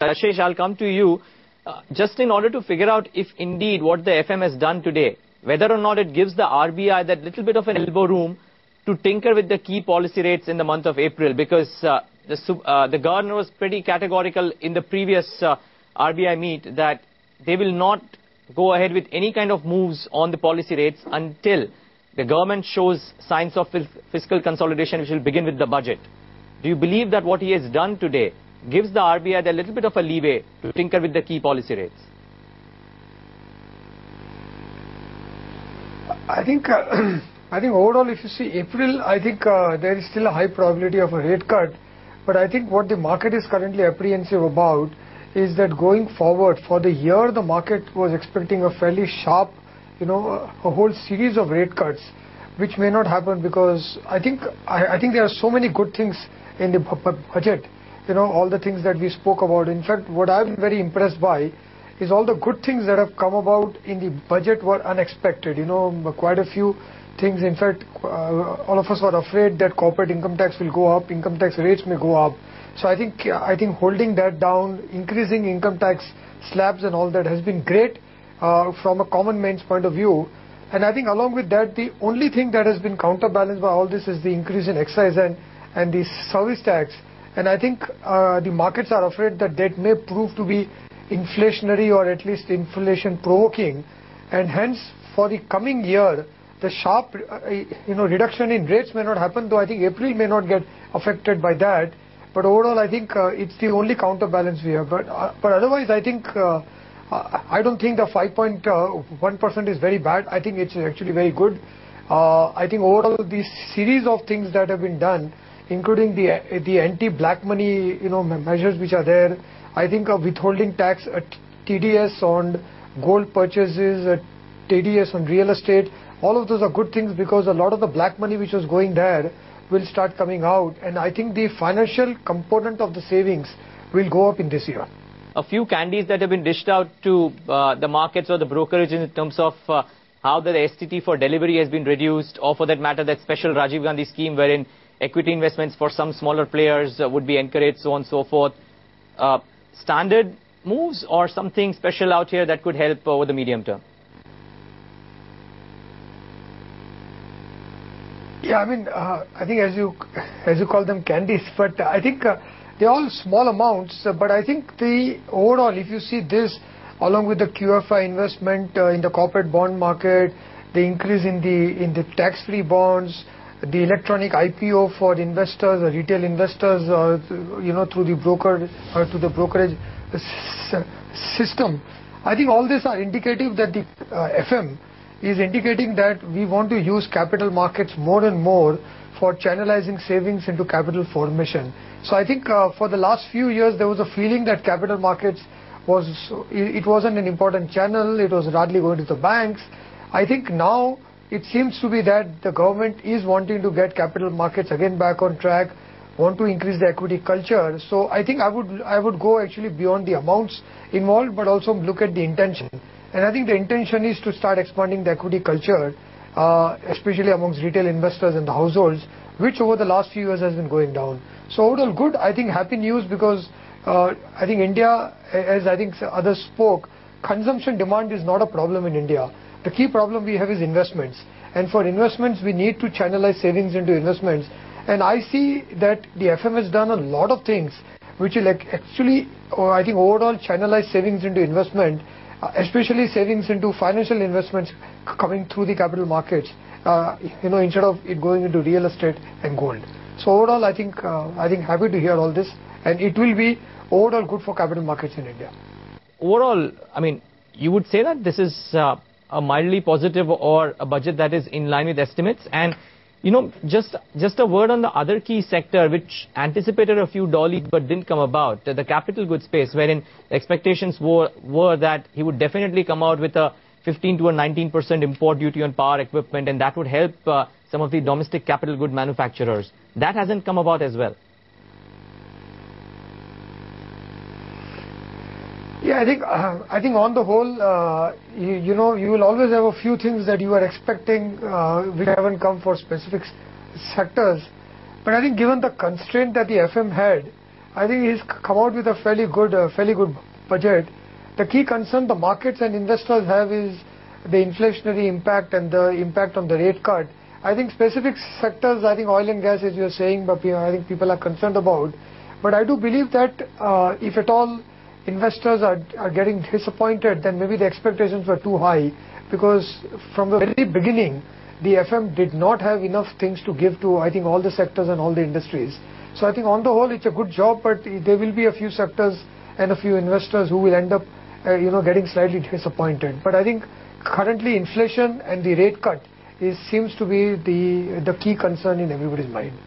Ashish, I'll come to you. Just in order to figure out if indeed what the FM has done today, whether or not it gives the RBI that little bit of an elbow room to tinker with the key policy rates in the month of April, because the governor was pretty categorical in the previous RBI meet that they will not go ahead with any kind of moves on the policy rates until the government shows signs of fiscal consolidation, which will begin with the budget. Do you believe that what he has done today gives the RBI a little bit of a leeway to tinker with the key policy rates? I think overall, if you see April, I think there is still a high probability of a rate cut. But I think what the market is currently apprehensive about is that going forward for the year, the market was expecting a fairly sharp, a whole series of rate cuts, which may not happen because I think there are so many good things in the budget. All the things that we spoke about. In fact, what I'm very impressed by is all the good things that have come about in the budget were unexpected. Quite a few things. In fact, all of us were afraid that corporate income tax will go up, income tax rates may go up. So I think holding that down, increasing income tax slabs and all that has been great from a common man's point of view. And I think along with that, the only thing that has been counterbalanced by all this is the increase in excise and the service tax. And I think the markets are afraid that that may prove to be inflationary or at least inflation provoking. And hence, for the coming year, the sharp reduction in rates may not happen, though I think April may not get affected by that. But overall, I think it's the only counterbalance we have. But otherwise, I think I don't think the 5.1% is very bad. I think it's actually very good. I think overall, the series of things that have been done, including the anti-black money measures which are there. I think withholding tax, TDS on gold purchases, TDS on real estate. All of those are good things because a lot of the black money which was going there will start coming out, and I think the financial component of the savings will go up in this year. A few candies that have been dished out to the markets or the brokerages in terms of how the STT for delivery has been reduced, or for that matter that special Rajiv Gandhi scheme wherein equity investments for some smaller players would be encouraged, so on and so forth. Standard moves or something special out here that could help over the medium term? Yeah, I think as you call them candies, but I think they're all small amounts. But I think the overall, if you see this, along with the QFI investment in the corporate bond market, the increase in the tax-free bonds, the electronic IPO for investors, retail investors, through the brokerage system, I think all these are indicative that the FM is indicating that we want to use capital markets more and more for channelizing savings into capital formation. So I think for the last few years there was a feeling that capital markets wasn't an important channel, it was hardly going to the banks. I think now it seems to be that the government is wanting to get capital markets again back on track, want to increase the equity culture. So I think I would go actually beyond the amounts involved, but also look at the intention. And I think the intention is to start expanding the equity culture, especially amongst retail investors and the households, which over the last few years has been going down. So overall good, I think happy news because I think India, as I think others spoke, consumption demand is not a problem in India. The key problem we have is investments. And for investments, we need to channelize savings into investments. And I see that the FM has done a lot of things which will actually, I think, overall channelize savings into investment, especially savings into financial investments coming through the capital markets, instead of it going into real estate and gold. So overall, I think happy to hear all this, and it will be overall good for capital markets in India. Overall, you would say that this is a mildly positive or a budget that is in line with estimates, and just a word on the other key sector which anticipated a few dollies but didn't come about, the capital goods space, wherein the expectations were that he would definitely come out with a 15 to a 19% import duty on power equipment, and that would help some of the domestic capital good manufacturers. That hasn't come about as well. Yeah, I think on the whole, you will always have a few things that you are expecting which haven't come for specific sectors. But I think given the constraint that the FM had, I think he's come out with a fairly good budget. The key concern the markets and investors have is the inflationary impact and the impact on the rate cut. I think specific sectors, I think oil and gas, as you're saying, but I think people are concerned about. But I do believe that if at all investors are getting disappointed, then maybe the expectations were too high, because from the very beginning, the FM did not have enough things to give to, I think, all the sectors and all the industries. So I think on the whole, it's a good job, but there will be a few sectors and a few investors who will end up, getting slightly disappointed. But I think currently inflation and the rate cut seems to be the key concern in everybody's mind.